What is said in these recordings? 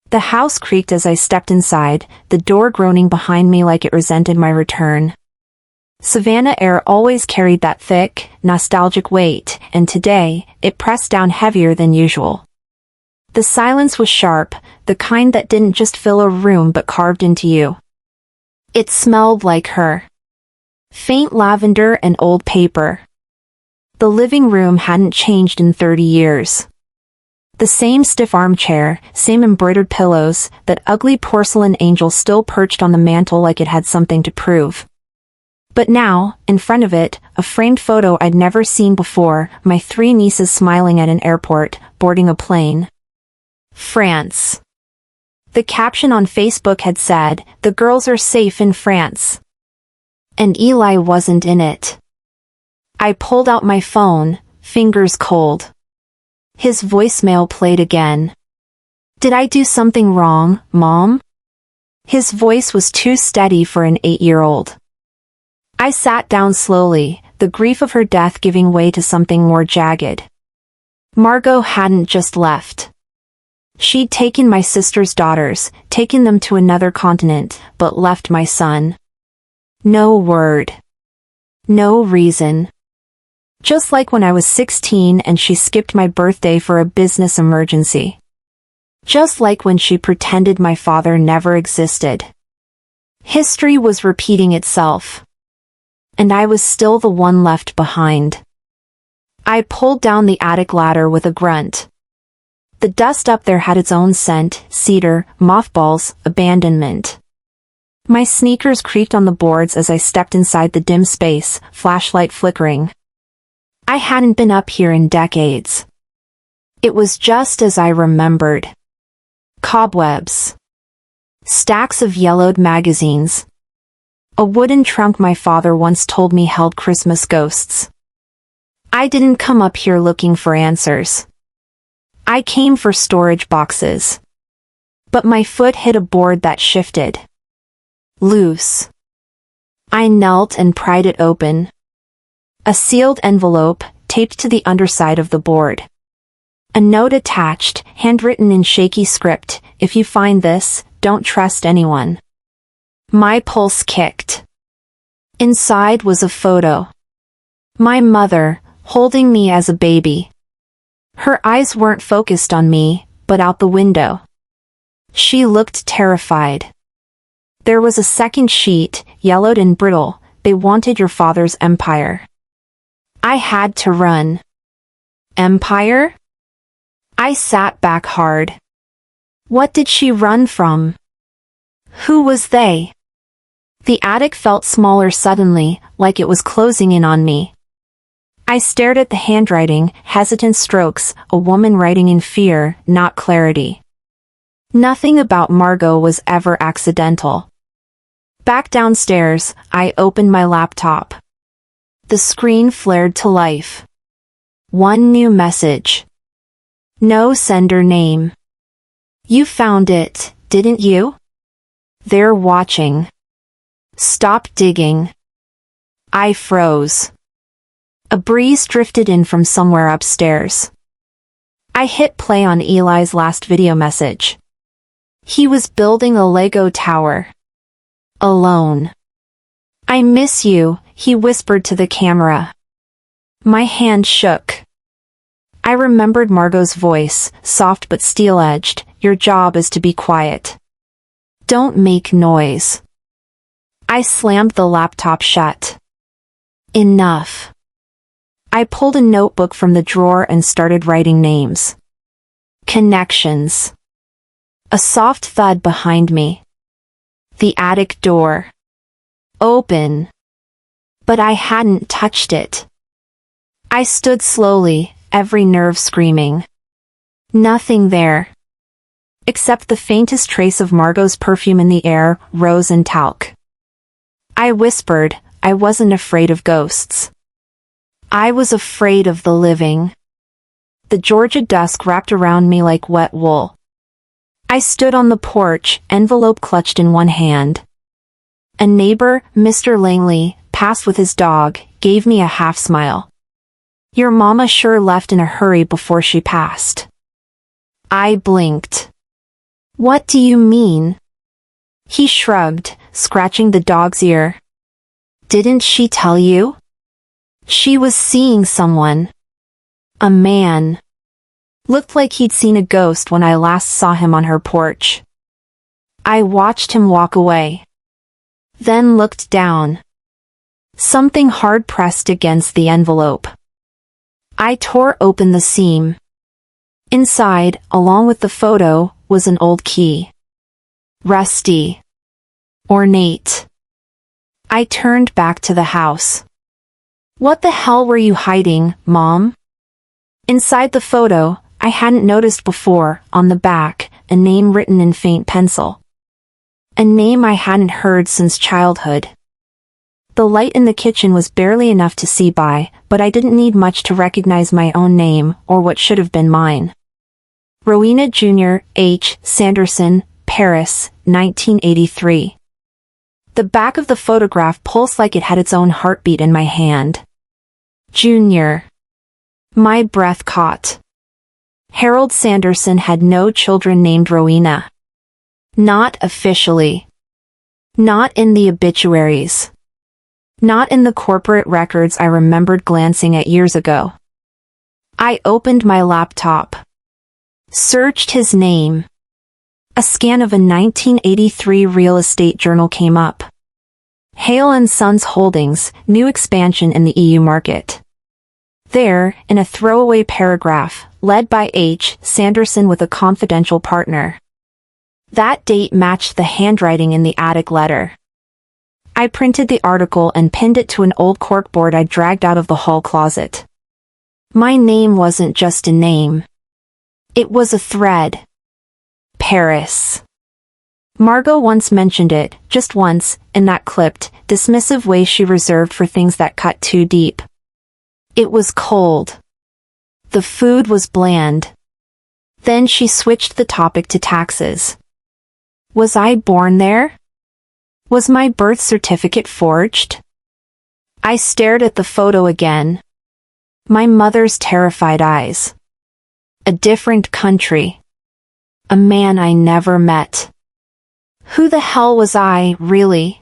The house creaked as I stepped inside, the door groaning behind me like it resented my return. Savannah air always carried that thick, nostalgic weight, and today, it pressed down heavier than usual. The silence was sharp, the kind that didn't just fill a room but carved into you. It smelled like her. Faint lavender and old paper. The living room hadn't changed in 30 years. The same stiff armchair, same embroidered pillows, that ugly porcelain angel still perched on the mantel like it had something to prove. But now, in front of it, a framed photo I'd never seen before, my 3 nieces smiling at an airport, boarding a plane. France. The caption on Facebook had said, "The girls are safe in France." And Eli wasn't in it. I pulled out my phone, fingers cold. His voicemail played again. "Did I do something wrong, Mom?" His voice was too steady for an 8-year-old. I sat down slowly, the grief of her death giving way to something more jagged. Margot hadn't just left. She'd taken my sister's daughters, taken them to another continent, but left my son. No word. No reason. Just like when I was 16 and she skipped my birthday for a business emergency. Just like when she pretended my father never existed. History was repeating itself. And I was still the one left behind. I pulled down the attic ladder with a grunt. The dust up there had its own scent, cedar, mothballs, abandonment. My sneakers creaked on the boards as I stepped inside the dim space, flashlight flickering. I hadn't been up here in decades. It was just as I remembered. Cobwebs. Stacks of yellowed magazines. A wooden trunk my father once told me held Christmas ghosts. I didn't come up here looking for answers. I came for storage boxes. But my foot hit a board that shifted. Loose. I knelt and pried it open. A sealed envelope, taped to the underside of the board. A note attached, handwritten in shaky script, "If you find this, don't trust anyone." My pulse kicked. Inside was a photo. My mother, holding me as a baby. Her eyes weren't focused on me, but out the window. She looked terrified. There was a second sheet, yellowed and brittle. "They wanted your father's empire." I had to run. Empire? I sat back hard. What did she run from? Who was they? The attic felt smaller suddenly, like it was closing in on me. I stared at the handwriting, hesitant strokes, a woman writing in fear, not clarity. Nothing about Margot was ever accidental. Back downstairs, I opened my laptop. The screen flared to life. One new message. No sender name. "You found it, didn't you? They're watching. Stop digging." I froze. A breeze drifted in from somewhere upstairs. I hit play on Eli's last video message. He was building a Lego tower. Alone. "I miss you," he whispered to the camera. My hand shook. I remembered Margot's voice, soft but steel-edged. "Your job is to be quiet. Don't make noise." I slammed the laptop shut. Enough. I pulled a notebook from the drawer and started writing names. Connections. A soft thud behind me. The attic door. Open. But I hadn't touched it. I stood slowly, every nerve screaming. Nothing there. Except the faintest trace of Margot's perfume in the air, rose and talc. I whispered, I wasn't afraid of ghosts. I was afraid of the living. The Georgia dusk wrapped around me like wet wool. I stood on the porch, envelope clutched in one hand. A neighbor, Mr. Langley, passed with his dog, gave me a half-smile. Your mama sure left in a hurry before she passed. I blinked. What do you mean? He shrugged, scratching the dog's ear. Didn't she tell you? She was seeing someone. A man. Looked like he'd seen a ghost when I last saw him on her porch. I watched him walk away. Then looked down. Something hard pressed against the envelope. I tore open the seam. Inside, along with the photo, was an old key. Rusty. Ornate. I turned back to the house. What the hell were you hiding, Mom? Inside the photo, I hadn't noticed before, on the back, a name written in faint pencil. A name I hadn't heard since childhood. The light in the kitchen was barely enough to see by, but I didn't need much to recognize my own name, or what should have been mine. Rowena Jr. H. Sanderson, Paris, 1983. The back of the photograph pulsed like it had its own heartbeat in my hand. Junior. My breath caught. Harold Sanderson had no children named Rowena. Not officially. Not in the obituaries. Not in the corporate records I remembered glancing at years ago. I opened my laptop. Searched his name. A scan of a 1983 real estate journal came up. Hale & Sons Holdings, new expansion in the EU market. There, in a throwaway paragraph, led by H. Sanderson with a confidential partner. That date matched the handwriting in the attic letter. I printed the article and pinned it to an old corkboard I dragged out of the hall closet. My name wasn't just a name. It was a thread. Paris. Margot once mentioned it, just once, in that clipped, dismissive way she reserved for things that cut too deep. It was cold. The food was bland. Then she switched the topic to taxes. Was I born there? Was my birth certificate forged? I stared at the photo again. My mother's terrified eyes. A different country. A man I never met. Who the hell was I, really?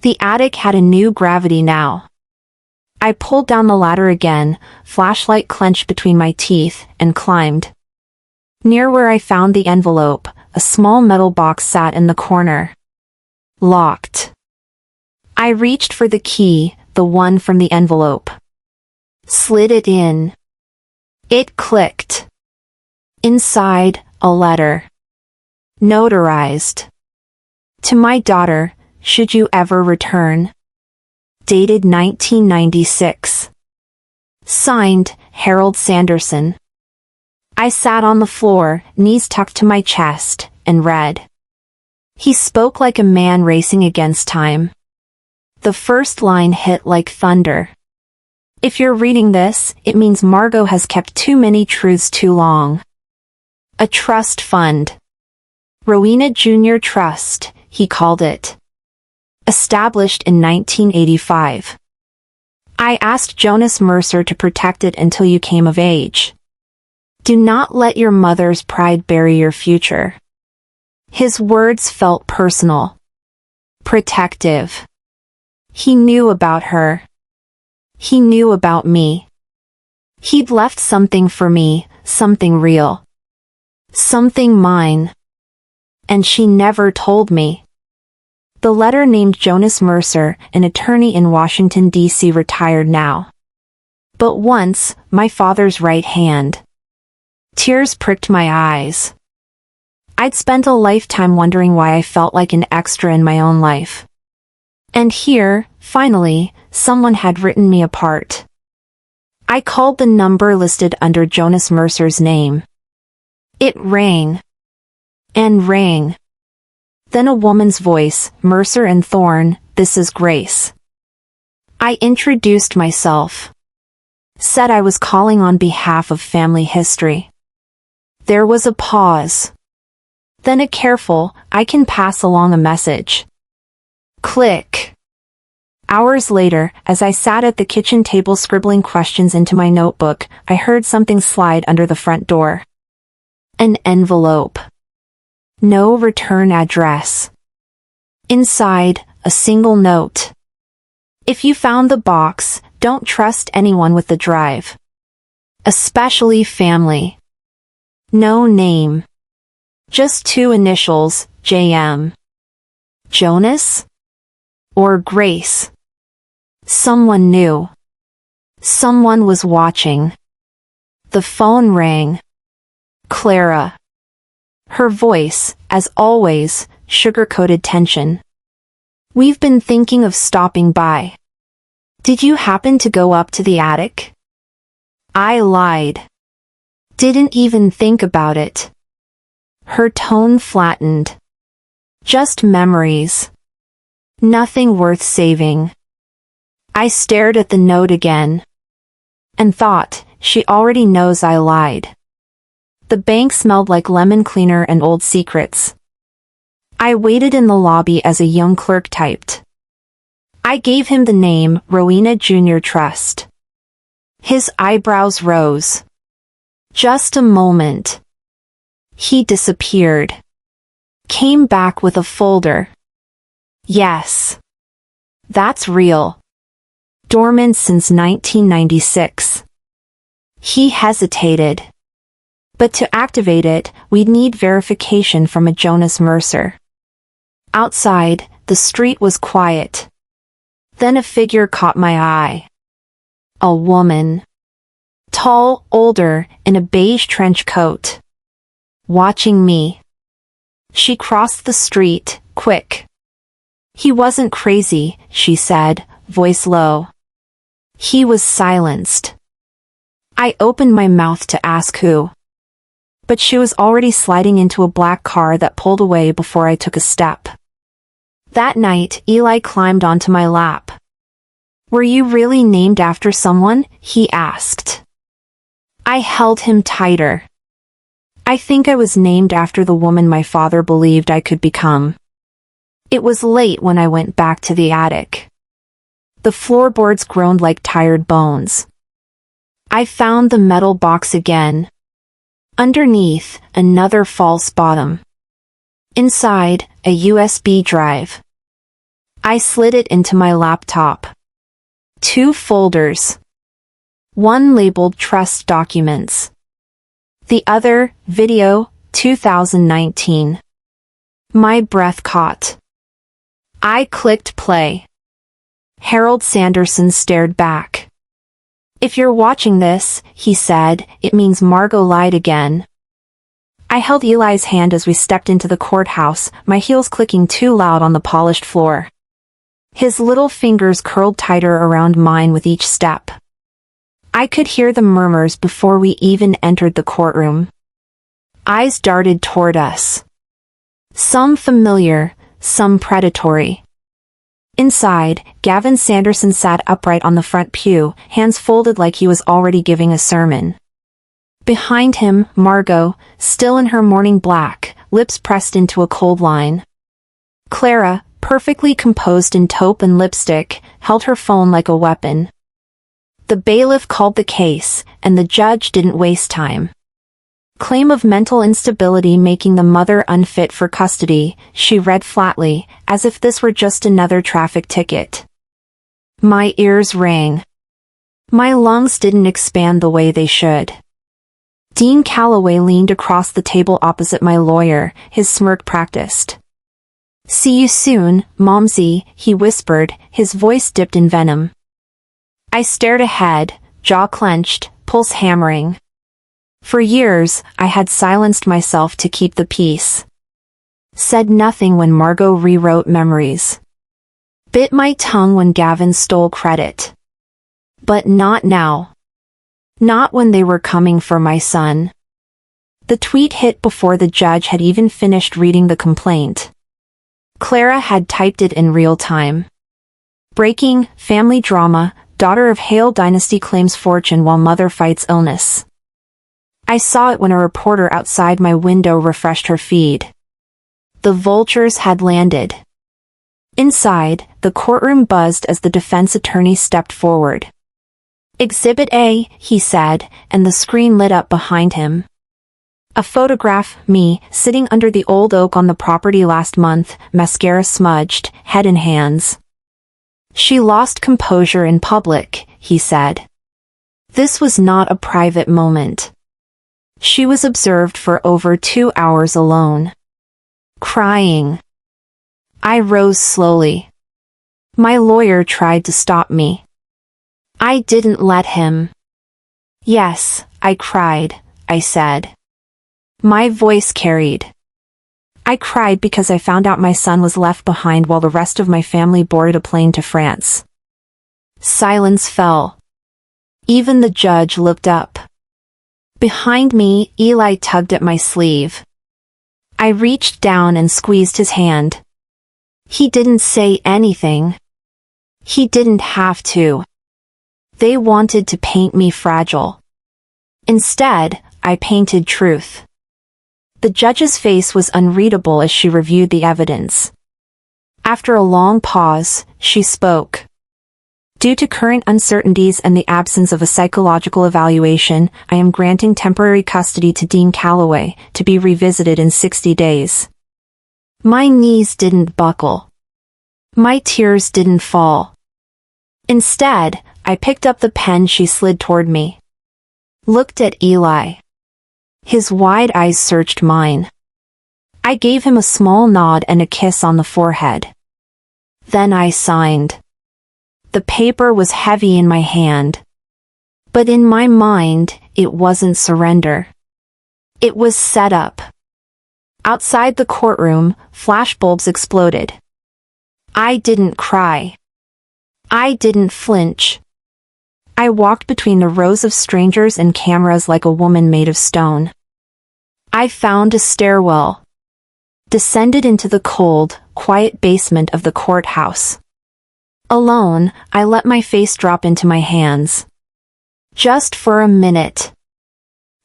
The attic had a new gravity now. I pulled down the ladder again, flashlight clenched between my teeth, and climbed. Near where I found the envelope, a small metal box sat in the corner. Locked. I reached for the key, the one from the envelope. Slid it in. It clicked. Inside, a letter. Notarized. To my daughter, should you ever return. Dated 1996. Signed, Harold Sanderson. I sat on the floor, knees tucked to my chest, and read. He spoke like a man racing against time. The first line hit like thunder. If you're reading this, it means Margot has kept too many truths too long. A trust fund. Rowena Jr. Trust, he called it. Established in 1985. I asked Jonas Mercer to protect it until you came of age. Do not let your mother's pride bury your future. His words felt personal. Protective. He knew about her. He knew about me. He'd left something for me, something real. Something mine. And she never told me. The letter named Jonas Mercer, an attorney in Washington, D.C., retired now. But once, my father's right hand. Tears pricked my eyes. I'd spent a lifetime wondering why I felt like an extra in my own life. And here, finally, someone had written me a part. I called the number listed under Jonas Mercer's name. It rang. And rang. Then a woman's voice, Mercer and Thorne, this is Grace. I introduced myself. Said I was calling on behalf of family history. There was a pause. Then a careful, I can pass along a message. Click. Hours later, as I sat at the kitchen table scribbling questions into my notebook, I heard something slide under the front door. An envelope. No return address. Inside, a single note. If you found the box, don't trust anyone with the drive. Especially family. No name. Just 2 initials, JM. Jonas? Or Grace? Someone knew. Someone was watching. The phone rang. Clara. Her voice, as always, sugar-coated tension. We've been thinking of stopping by. Did you happen to go up to the attic? I lied. Didn't even think about it. Her tone flattened. Just memories. Nothing worth saving. I stared at the note again. And thought, she already knows I lied. The bank smelled like lemon cleaner and old secrets. I waited in the lobby as a young clerk typed. I gave him the name Rowena Jr. Trust. His eyebrows rose. Just a moment. He disappeared. Came back with a folder. Yes. That's real. Dormant since 1996. He hesitated. But to activate it, we'd need verification from a Jonas Mercer. Outside, the street was quiet. Then a figure caught my eye. A woman. Tall, older, in a beige trench coat. Watching me. She crossed the street, quick. He wasn't crazy, she said, voice low. He was silenced. I opened my mouth to ask who. But she was already sliding into a black car that pulled away before I took a step. That night, Eli climbed onto my lap. Were you really named after someone? He asked. I held him tighter. I think I was named after the woman my father believed I could become. It was late when I went back to the attic. The floorboards groaned like tired bones. I found the metal box again. Underneath, another false bottom. Inside, a USB drive. I slid it into my laptop. 2 folders. One labeled Trust Documents. The other, Video, 2019. My breath caught. I clicked play. Harold Sanderson stared back. If you're watching this, he said, it means Margot lied again. I held Eli's hand as we stepped into the courthouse, my heels clicking too loud on the polished floor. His little fingers curled tighter around mine with each step. I could hear the murmurs before we even entered the courtroom. Eyes darted toward us. Some familiar, some predatory. Inside, Gavin Sanderson sat upright on the front pew, hands folded like he was already giving a sermon. Behind him, Margot, still in her morning black, lips pressed into a cold line. Clara, perfectly composed in taupe and lipstick, held her phone like a weapon. The bailiff called the case, and the judge didn't waste time. Claim of mental instability making the mother unfit for custody, she read flatly, as if this were just another traffic ticket. My ears rang. My lungs didn't expand the way they should. Dean Calloway leaned across the table opposite my lawyer, his smirk practiced. See you soon, Momsy, he whispered, his voice dipped in venom. I stared ahead, jaw clenched, pulse hammering. For years, I had silenced myself to keep the peace. Said nothing when Margot rewrote memories. Bit my tongue when Gavin stole credit. But not now. Not when they were coming for my son. The tweet hit before the judge had even finished reading the complaint. Clara had typed it in real time. Breaking, family drama, daughter of Hale dynasty claims fortune while mother fights illness. I saw it when a reporter outside my window refreshed her feed. The vultures had landed. Inside, the courtroom buzzed as the defense attorney stepped forward. Exhibit A, he said, and the screen lit up behind him. A photograph, me, sitting under the old oak on the property last month, mascara smudged, head in hands. She lost composure in public, he said. This was not a private moment. She was observed for over 2 hours alone. Crying. I rose slowly. My lawyer tried to stop me. I didn't let him. Yes, I cried, I said. My voice carried. I cried because I found out my son was left behind while the rest of my family boarded a plane to France. Silence fell. Even the judge looked up. Behind me, Eli tugged at my sleeve. I reached down and squeezed his hand. He didn't say anything. He didn't have to. They wanted to paint me fragile. Instead, I painted truth. The judge's face was unreadable as she reviewed the evidence. After a long pause, she spoke. Due to current uncertainties and the absence of a psychological evaluation, I am granting temporary custody to Dean Calloway, to be revisited in 60 days. My knees didn't buckle. My tears didn't fall. Instead, I picked up the pen she slid toward me. Looked at Eli. His wide eyes searched mine. I gave him a small nod and a kiss on the forehead. Then I signed. The paper was heavy in my hand. But in my mind, it wasn't surrender. It was setup. Outside the courtroom, flashbulbs exploded. I didn't cry. I didn't flinch. I walked between the rows of strangers and cameras like a woman made of stone. I found a stairwell. Descended into the cold, quiet basement of the courthouse. Alone, I let my face drop into my hands. Just for a minute.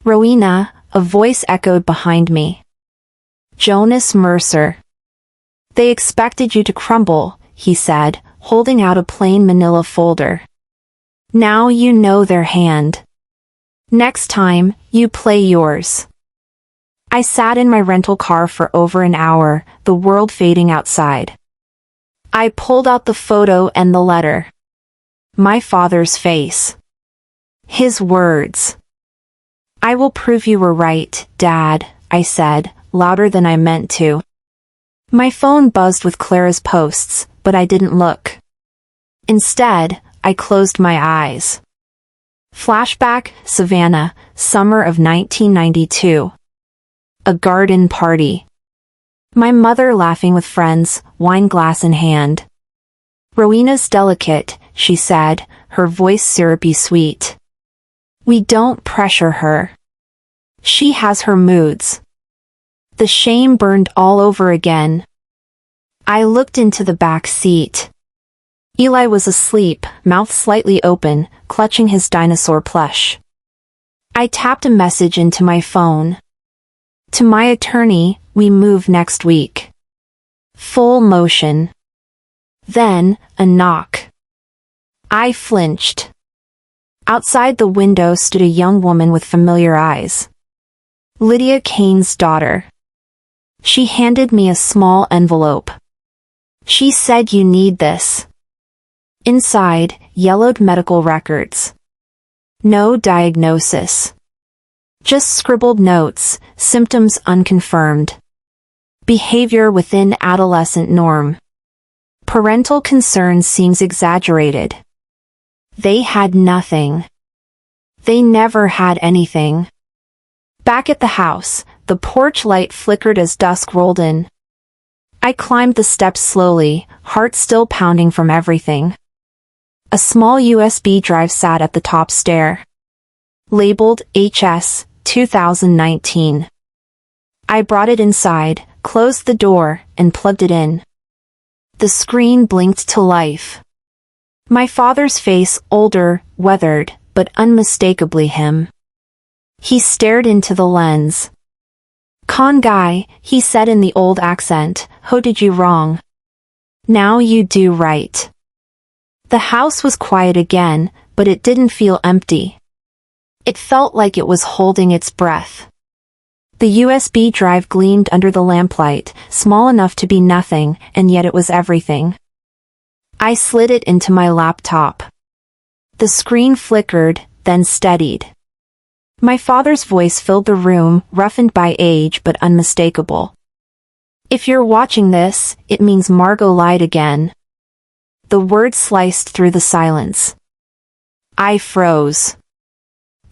Rowena, a voice echoed behind me. Jonas Mercer. They expected you to crumble, he said, holding out a plain manila folder. Now you know their hand. Next time, you play yours. I sat in my rental car for over an hour, the world fading outside. I pulled out the photo and the letter. My father's face. His words. I will prove you were right, Dad, I said, louder than I meant to. My phone buzzed with Clara's posts, but I didn't look. Instead, I closed my eyes. Flashback, Savannah, summer of 1992. A garden party. My mother laughing with friends, wine glass in hand. Rowena's delicate, she said, her voice syrupy sweet. We don't pressure her. She has her moods. The shame burned all over again. I looked into the back seat. Eli was asleep, mouth slightly open, clutching his dinosaur plush. I tapped a message into my phone. To my attorney, we move next week. Full motion. Then, a knock. I flinched. Outside the window stood a young woman with familiar eyes. Lydia Kane's daughter. She handed me a small envelope. She said you need this. Inside, yellowed medical records. No diagnosis. Just scribbled notes, symptoms unconfirmed. Behavior within adolescent norm. Parental concern seems exaggerated. They had nothing. They never had anything. Back at the house, the porch light flickered as dusk rolled in. I climbed the steps slowly, heart still pounding from everything. A small USB drive sat at the top stair. Labeled HS 2019. I brought it inside, closed the door, and plugged it in. The screen blinked to life. My father's face, older, weathered, but unmistakably him. He stared into the lens. Con guy, he said in the old accent, how did you wrong? Now you do right. The house was quiet again, but it didn't feel empty. It felt like it was holding its breath. The USB drive gleamed under the lamplight, small enough to be nothing, and yet it was everything. I slid it into my laptop. The screen flickered, then steadied. My father's voice filled the room, roughened by age but unmistakable. "If you're watching this, it means Margot lied again." The word sliced through the silence. I froze.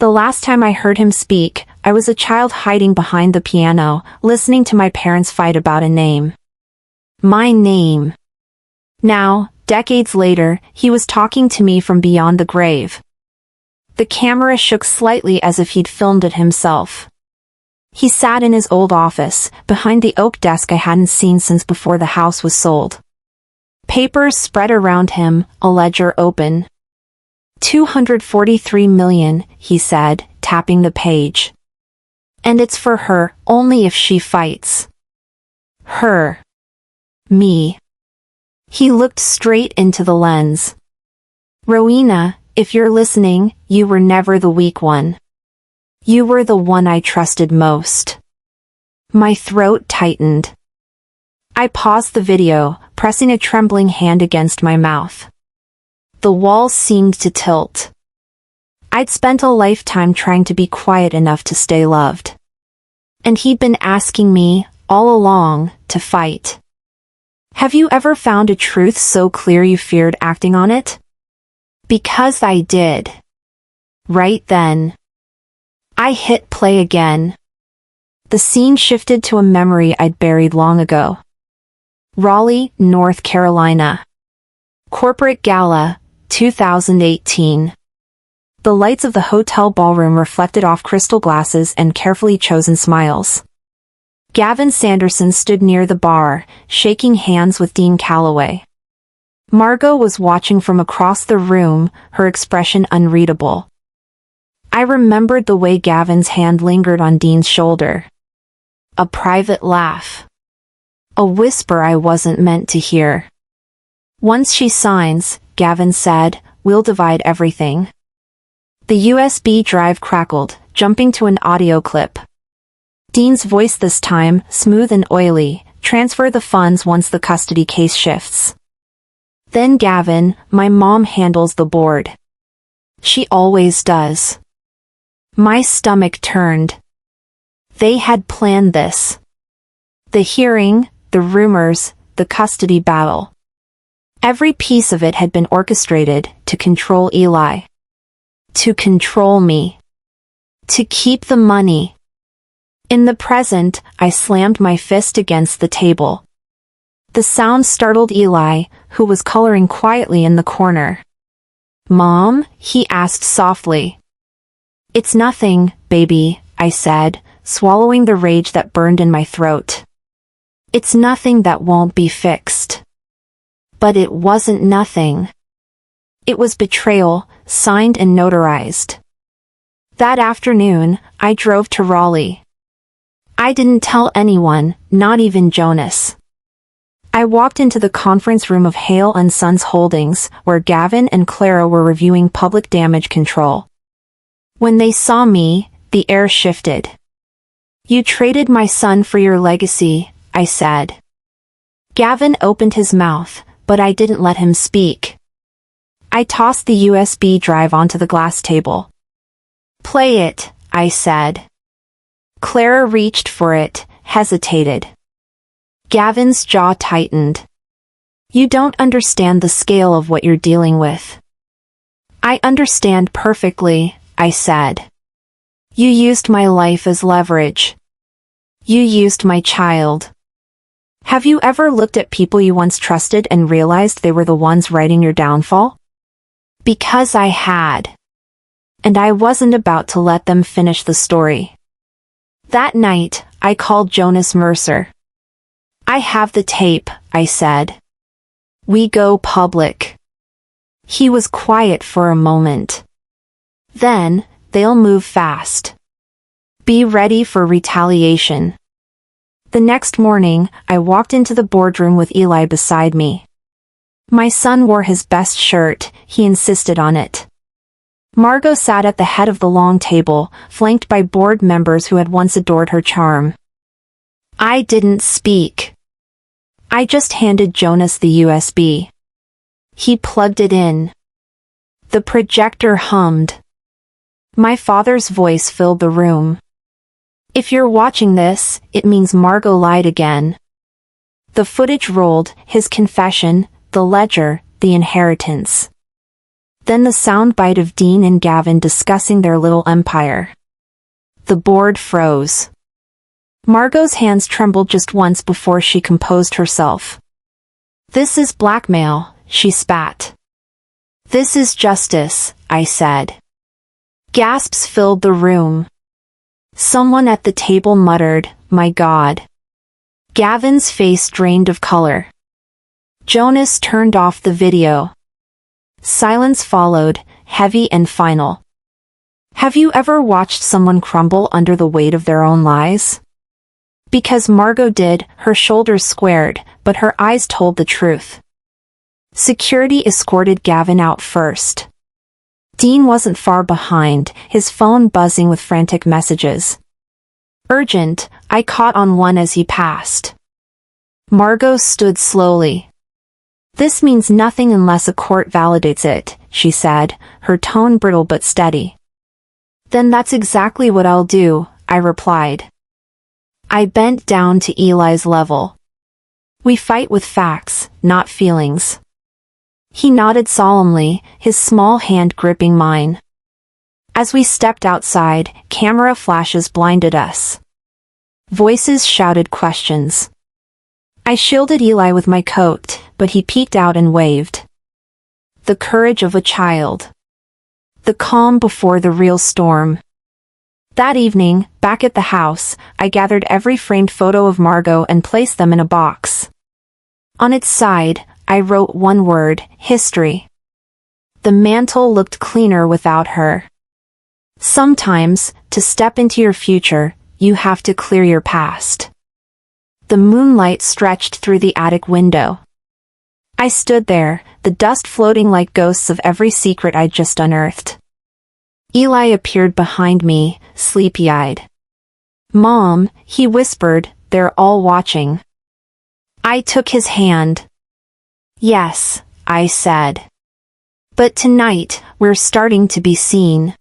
The last time I heard him speak, I was a child hiding behind the piano, listening to my parents fight about a name. My name. Now, decades later, he was talking to me from beyond the grave. The camera shook slightly as if he'd filmed it himself. He sat in his old office, behind the oak desk I hadn't seen since before the house was sold. Papers spread around him, a ledger open. 243 million, he said, tapping the page. And it's for her, only if she fights. Her. Me. He looked straight into the lens. "Rowena, if you're listening, you were never the weak one. You were the one I trusted most." My throat tightened. I paused the video, pressing a trembling hand against my mouth. The walls seemed to tilt. I'd spent a lifetime trying to be quiet enough to stay loved. And he'd been asking me, all along, to fight. Have you ever found a truth so clear you feared acting on it? Because I did. Right then. I hit play again. The scene shifted to a memory I'd buried long ago. Raleigh, North Carolina. Corporate Gala, 2018. The lights of the hotel ballroom reflected off crystal glasses and carefully chosen smiles. Gavin Sanderson stood near the bar, shaking hands with Dean Calloway. Margot was watching from across the room, her expression unreadable. I remembered the way Gavin's hand lingered on Dean's shoulder. A private laugh. A whisper I wasn't meant to hear. "Once she signs," Gavin said, "we'll divide everything." The USB drive crackled, jumping to an audio clip. Dean's voice this time, smooth and oily, "Transfer the funds once the custody case shifts." Then Gavin, "My mom handles the board. She always does." My stomach turned. They had planned this. The hearing, the rumors, the custody battle. Every piece of it had been orchestrated to control Eli. To control me. To keep the money. In the present, I slammed my fist against the table. The sound startled Eli, who was coloring quietly in the corner. "Mom?" he asked softly. "It's nothing, baby," I said, swallowing the rage that burned in my throat. "It's nothing that won't be fixed." But it wasn't nothing. It was betrayal, signed and notarized. That afternoon, I drove to Raleigh. I didn't tell anyone, not even Jonas. I walked into the conference room of Hale & Sons Holdings, where Gavin and Clara were reviewing public damage control. When they saw me, the air shifted. "You traded my son for your legacy," I said. Gavin opened his mouth, but I didn't let him speak. I tossed the USB drive onto the glass table. "Play it," I said. Clara reached for it, hesitated. Gavin's jaw tightened. "You don't understand the scale of what you're dealing with." "I understand perfectly," I said. "You used my life as leverage. You used my child. Have you ever looked at people you once trusted and realized they were the ones writing your downfall? Because I had. And I wasn't about to let them finish the story. That night, I called Jonas Mercer. "I have the tape," I said. "We go public." He was quiet for a moment. "Then, they'll move fast. Be ready for retaliation." The next morning, I walked into the boardroom with Eli beside me. My son wore his best shirt, he insisted on it. Margot sat at the head of the long table, flanked by board members who had once adored her charm. I didn't speak. I just handed Jonas the USB. He plugged it in. The projector hummed. My father's voice filled the room. If you're watching this, it means Margot lied again. The footage rolled, his confession, the ledger, the inheritance. Then the soundbite of Dean and Gavin discussing their little empire. The board froze. Margot's hands trembled just once before she composed herself. This is blackmail, she spat. This is justice, I said. Gasps filled the room. Someone at the table muttered, my God. Gavin's face drained of color. Jonas turned off the video. Silence followed, heavy and final. Have you ever watched someone crumble under the weight of their own lies? Because Margot did, her shoulders squared, but her eyes told the truth. Security escorted Gavin out first. Dean wasn't far behind, his phone buzzing with frantic messages. Urgent, I caught on one as he passed. Margot stood slowly. This means nothing unless a court validates it, she said, her tone brittle but steady. Then that's exactly what I'll do, I replied. I bent down to Eli's level. We fight with facts, not feelings. He nodded solemnly, his small hand gripping mine. As we stepped outside, camera flashes blinded us. Voices shouted questions. I shielded Eli with my coat, but he peeked out and waved. The courage of a child. The calm before the real storm. That evening, back at the house, I gathered every framed photo of Margot and placed them in a box. On its side, I wrote one word, history. The mantle looked cleaner without her. Sometimes, to step into your future, you have to clear your past. The moonlight stretched through the attic window. I stood there, the dust floating like ghosts of every secret I'd just unearthed. Eli appeared behind me, sleepy-eyed. Mom, he whispered, they're all watching. I took his hand. Yes, I said. But tonight, we're starting to be seen.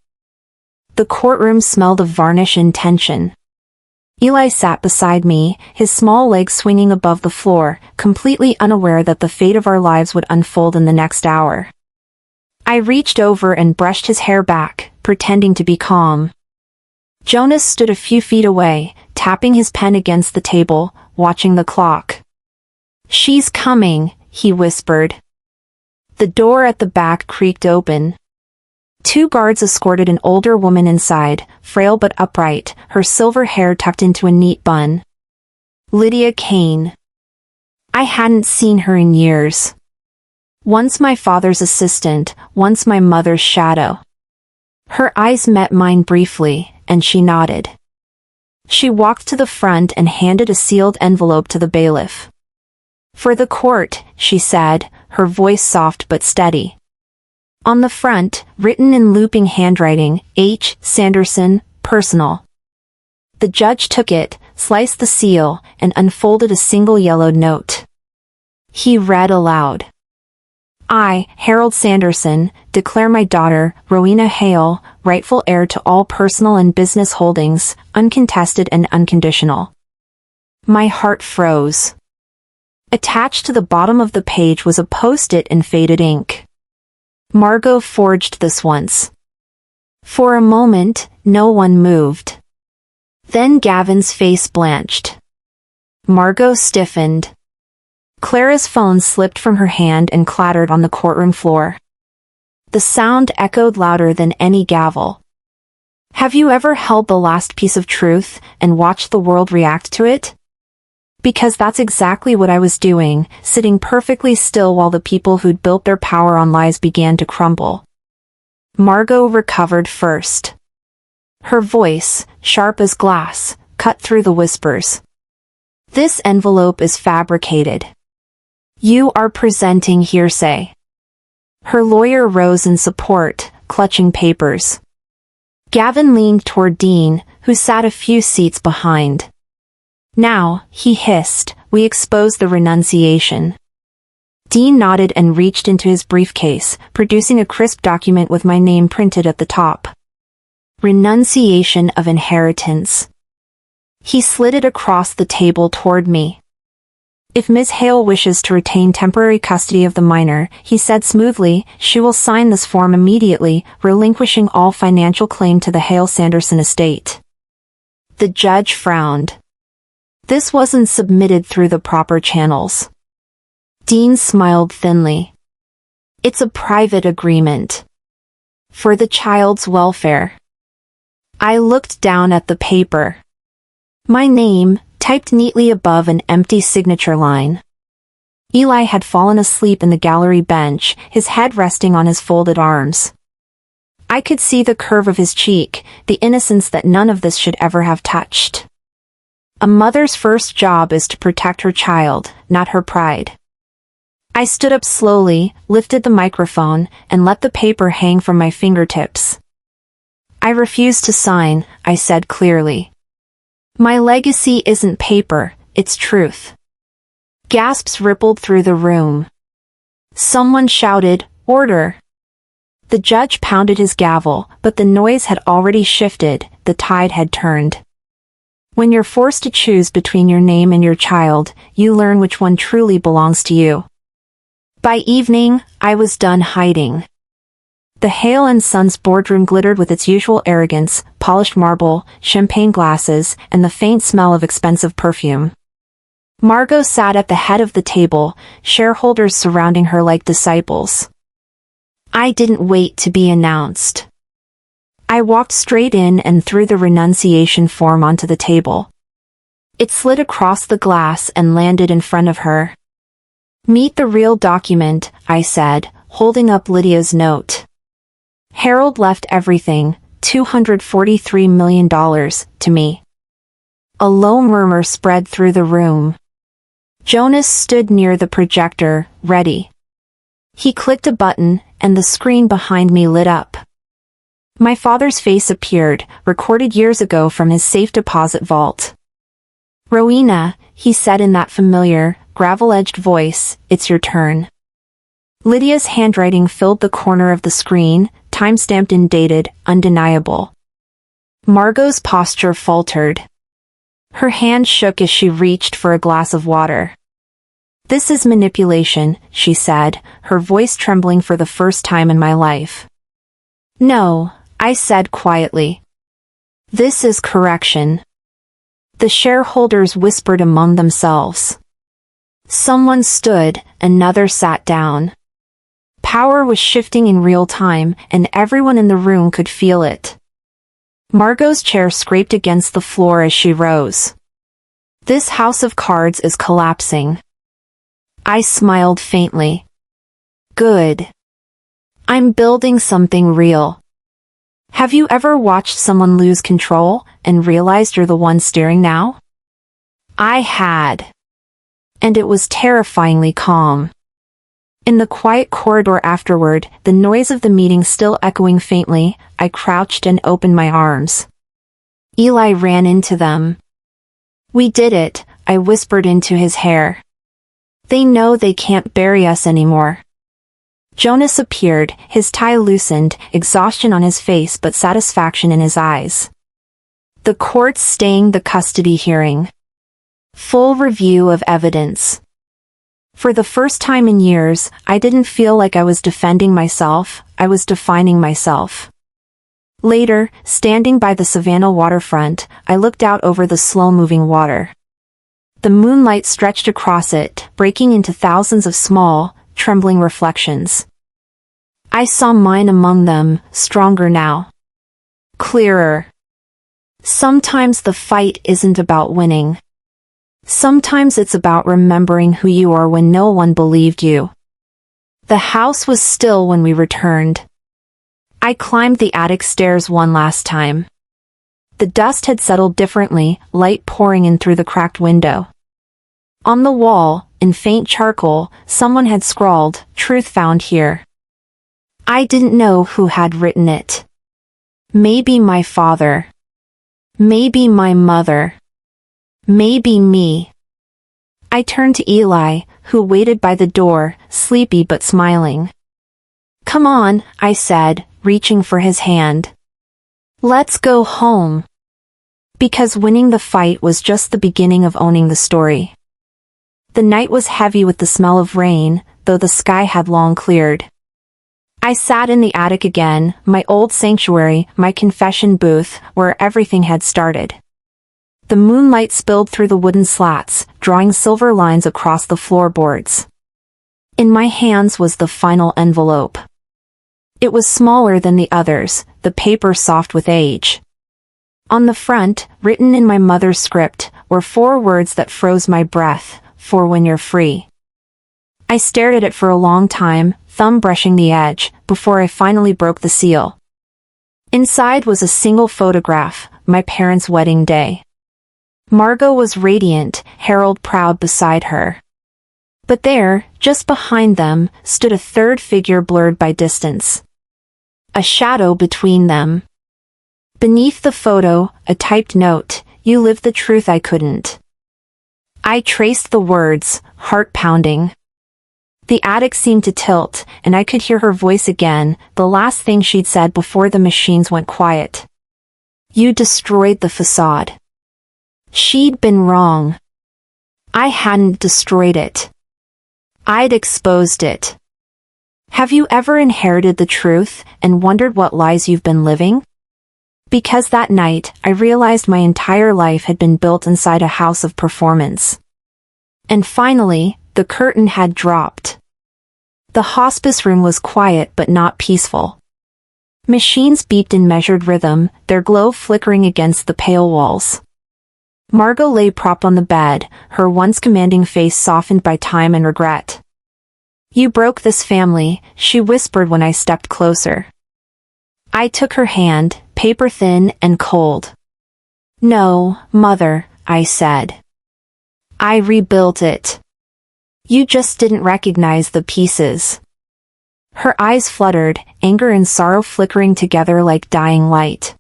The courtroom smelled of varnish and tension. Eli sat beside me, his small legs swinging above the floor, completely unaware that the fate of our lives would unfold in the next hour. I reached over and brushed his hair back, pretending to be calm. Jonas stood a few feet away, tapping his pen against the table, watching the clock. She's coming, he whispered. The door at the back creaked open. 2 guards escorted an older woman inside, frail but upright, her silver hair tucked into a neat bun. Lydia Kane. I hadn't seen her in years. Once my father's assistant, once my mother's shadow. Her eyes met mine briefly, and she nodded. She walked to the front and handed a sealed envelope to the bailiff. For the court, she said, her voice soft but steady. On the front, written in looping handwriting, H. Sanderson, personal. The judge took it, sliced the seal, and unfolded a single yellowed note. He read aloud. I, Harold Sanderson, declare my daughter, Rowena Hale, rightful heir to all personal and business holdings, uncontested and unconditional. My heart froze. Attached to the bottom of the page was a post-it in faded ink. Margot forged this once. For a moment, no one moved. Then Gavin's face blanched. Margot stiffened. Clara's phone slipped from her hand and clattered on the courtroom floor. The sound echoed louder than any gavel. Have you ever held the last piece of truth and watched the world react to it? Because that's exactly what I was doing, sitting perfectly still while the people who'd built their power on lies began to crumble. Margot recovered first. Her voice, sharp as glass, cut through the whispers. This envelope is fabricated. You are presenting hearsay. Her lawyer rose in support, clutching papers. Gavin leaned toward Dean, who sat a few seats behind. "Now," he hissed, "we expose the renunciation." Dean nodded and reached into his briefcase, producing a crisp document with my name printed at the top. Renunciation of inheritance. He slid it across the table toward me. "If Ms. Hale wishes to retain temporary custody of the minor," he said smoothly, "she will sign this form immediately, relinquishing all financial claim to the Hale-Sanderson estate." The judge frowned. This wasn't submitted through the proper channels. Dean smiled thinly. "It's a private agreement. For the child's welfare." I looked down at the paper. My name, typed neatly above an empty signature line. Eli had fallen asleep in the gallery bench, his head resting on his folded arms. I could see the curve of his cheek, the innocence that none of this should ever have touched. A mother's first job is to protect her child, not her pride. I stood up slowly, lifted the microphone, and let the paper hang from my fingertips. "I refuse to sign," I said clearly. "My legacy isn't paper, it's truth." Gasps rippled through the room. Someone shouted, "Order!" The judge pounded his gavel, but the noise had already shifted, the tide had turned. When you're forced to choose between your name and your child, you learn which one truly belongs to you. By evening, I was done hiding. The Hale and Sons boardroom glittered with its usual arrogance, polished marble, champagne glasses, and the faint smell of expensive perfume. Margot sat at the head of the table, shareholders surrounding her like disciples. I didn't wait to be announced. I walked straight in and threw the renunciation form onto the table. It slid across the glass and landed in front of her. "Meet the real document," I said, holding up Lydia's note. Harold left everything, $243 million, to me. A low murmur spread through the room. Jonas stood near the projector, ready. He clicked a button, and the screen behind me lit up. My father's face appeared, recorded years ago from his safe deposit vault. "Rowena," he said in that familiar, gravel-edged voice, "it's your turn." Lydia's handwriting filled the corner of the screen, time-stamped and dated, undeniable. Margot's posture faltered. Her hand shook as she reached for a glass of water. "This is manipulation," she said, her voice trembling for the first time in my life. "No," I said quietly. "This is correction." The shareholders whispered among themselves. Someone stood, another sat down. Power was shifting in real time, and everyone in the room could feel it. Margot's chair scraped against the floor as she rose. "This house of cards is collapsing." I smiled faintly. "Good. I'm building something real." Have you ever watched someone lose control, and realized you're the one steering now? I had. And it was terrifyingly calm. In the quiet corridor afterward, the noise of the meeting still echoing faintly, I crouched and opened my arms. Eli ran into them. "We did it," I whispered into his hair. "They know they can't bury us anymore." Jonas appeared, his tie loosened, exhaustion on his face but satisfaction in his eyes. "The court's staying the custody hearing. Full review of evidence." For the first time in years, I didn't feel like I was defending myself, I was defining myself. Later, standing by the Savannah waterfront, I looked out over the slow-moving water. The moonlight stretched across it, breaking into thousands of small, trembling reflections. I saw mine among them, stronger now. Clearer. Sometimes the fight isn't about winning. Sometimes it's about remembering who you are when no one believed you. The house was still when we returned. I climbed the attic stairs one last time. The dust had settled differently, light pouring in through the cracked window. On the wall, in faint charcoal, someone had scrawled, "Truth found here." I didn't know who had written it. Maybe my father. Maybe my mother. Maybe me. I turned to Eli, who waited by the door, sleepy but smiling. Come on, I said, reaching for his hand. Let's go home. Because winning the fight was just the beginning of owning the story. The night was heavy with the smell of rain, though the sky had long cleared. I sat in the attic again, my old sanctuary, my confession booth, where everything had started. The moonlight spilled through the wooden slats, drawing silver lines across the floorboards. In my hands was the final envelope. It was smaller than the others, the paper soft with age. On the front, written in my mother's script, were 4 words that froze my breath, for when you're free. I stared at it for a long time, thumb brushing the edge, before I finally broke the seal. Inside was a single photograph, my parents' wedding day. Margot was radiant, Harold proud beside her. But there, just behind them, stood a third figure blurred by distance. A shadow between them. Beneath the photo, a typed note, "You lived the truth I couldn't." I traced the words, heart pounding. The attic seemed to tilt, and I could hear her voice again, the last thing she'd said before the machines went quiet. You destroyed the facade. She'd been wrong. I hadn't destroyed it. I'd exposed it. Have you ever inherited the truth and wondered what lies you've been living? Because that night, I realized my entire life had been built inside a house of performance. And finally, the curtain had dropped. The hospice room was quiet but not peaceful. Machines beeped in measured rhythm, their glow flickering against the pale walls. Margot lay propped on the bed, her once commanding face softened by time and regret. You broke this family, she whispered when I stepped closer. I took her hand, paper thin and cold. No, Mother, I said. I rebuilt it. You just didn't recognize the pieces. Her eyes fluttered, anger and sorrow flickering together like dying light.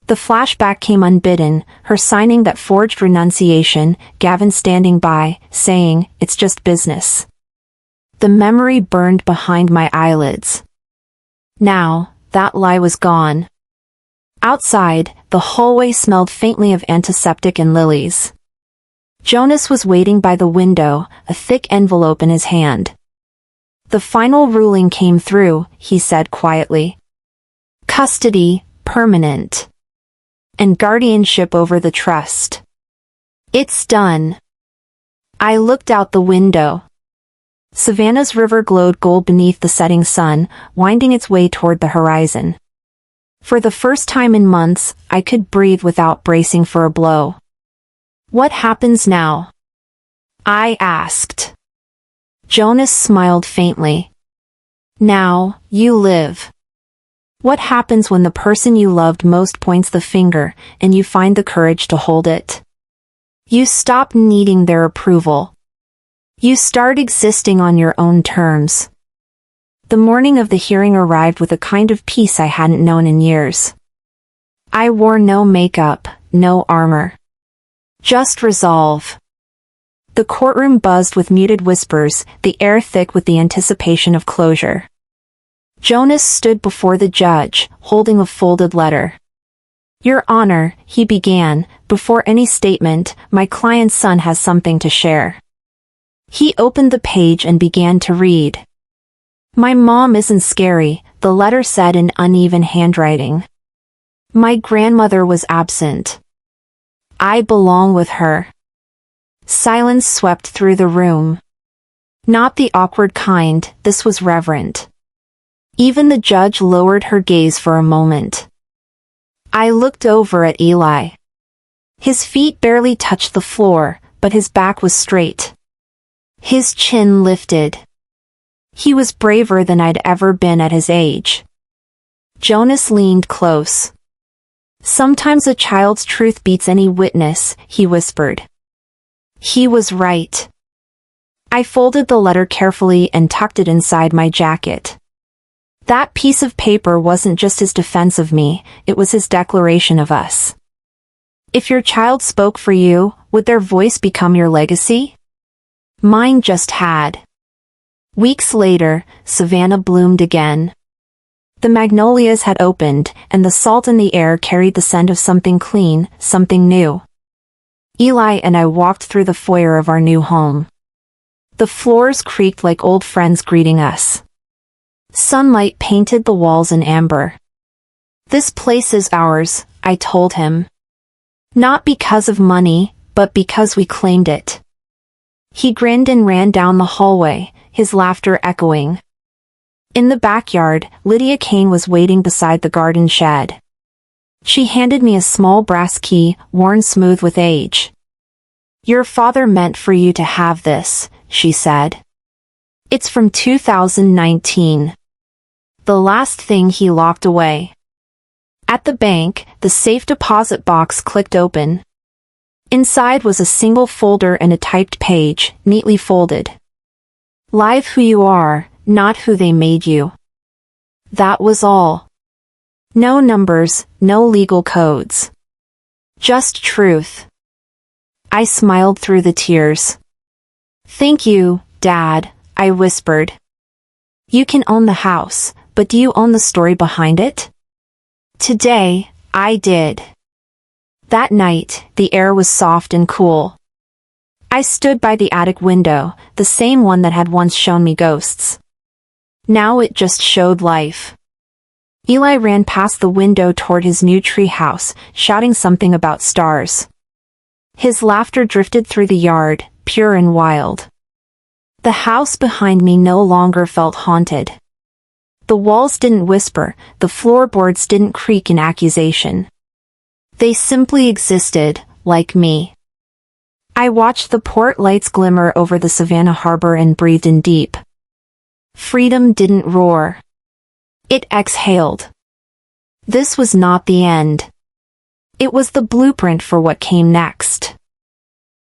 The flashback came unbidden, her signing that forged renunciation, Gavin standing by, saying, "It's just business." The memory burned behind my eyelids. Now, that lie was gone. Outside, the hallway smelled faintly of antiseptic and lilies. Jonas was waiting by the window, a thick envelope in his hand. The final ruling came through, he said quietly. Custody, permanent. And guardianship over the trust. It's done. I looked out the window. Savannah's river glowed gold beneath the setting sun, winding its way toward the horizon. For the first time in months, I could breathe without bracing for a blow. What happens now? I asked. Jonas smiled faintly. Now, you live. What happens when the person you loved most points the finger, and you find the courage to hold it? You stop needing their approval. You start existing on your own terms. The morning of the hearing arrived with a kind of peace I hadn't known in years. I wore no makeup, no armor. Just resolve. The courtroom buzzed with muted whispers, the air thick with the anticipation of closure. Jonas stood before the judge, holding a folded letter. Your Honor, he began, before any statement, my client's son has something to share. He opened the page and began to read. My mom isn't scary, the letter said in uneven handwriting. My grandmother was absent. I belong with her. Silence swept through the room. Not the awkward kind, this was reverent. Even the judge lowered her gaze for a moment. I looked over at Eli. His feet barely touched the floor, but his back was straight. His chin lifted. He was braver than I'd ever been at his age. Jonas leaned close. Sometimes a child's truth beats any witness, he whispered. He was right. I folded the letter carefully and tucked it inside my jacket. That piece of paper wasn't just his defense of me, it was his declaration of us. If your child spoke for you, would their voice become your legacy? Mine just had. Weeks later, Savannah bloomed again. The magnolias had opened, and the salt in the air carried the scent of something clean, something new. Eli and I walked through the foyer of our new home. The floors creaked like old friends greeting us. Sunlight painted the walls in amber. This place is ours, I told him. Not because of money, but because we claimed it. He grinned and ran down the hallway, his laughter echoing. In the backyard, Lydia Kane was waiting beside the garden shed. She handed me a small brass key, worn smooth with age. Your father meant for you to have this, she said. It's from 2019. The last thing he locked away. At the bank, the safe deposit box clicked open. Inside was a single folder and a typed page, neatly folded. Live who you are, not who they made you. That was all. No numbers, no legal codes. Just truth. I smiled through the tears. Thank you, Dad, I whispered. You can own the house, but do you own the story behind it? Today, I did. That night, the air was soft and cool. I stood by the attic window, the same one that had once shown me ghosts. Now it just showed life. Eli ran past the window toward his new tree house, shouting something about stars. His laughter drifted through the yard, pure and wild. The house behind me no longer felt haunted. The walls didn't whisper, the floorboards didn't creak in accusation. They simply existed, like me. I watched the port lights glimmer over the Savannah harbor and breathed in deep. Freedom didn't roar. It exhaled. This was not the end. It was the blueprint for what came next.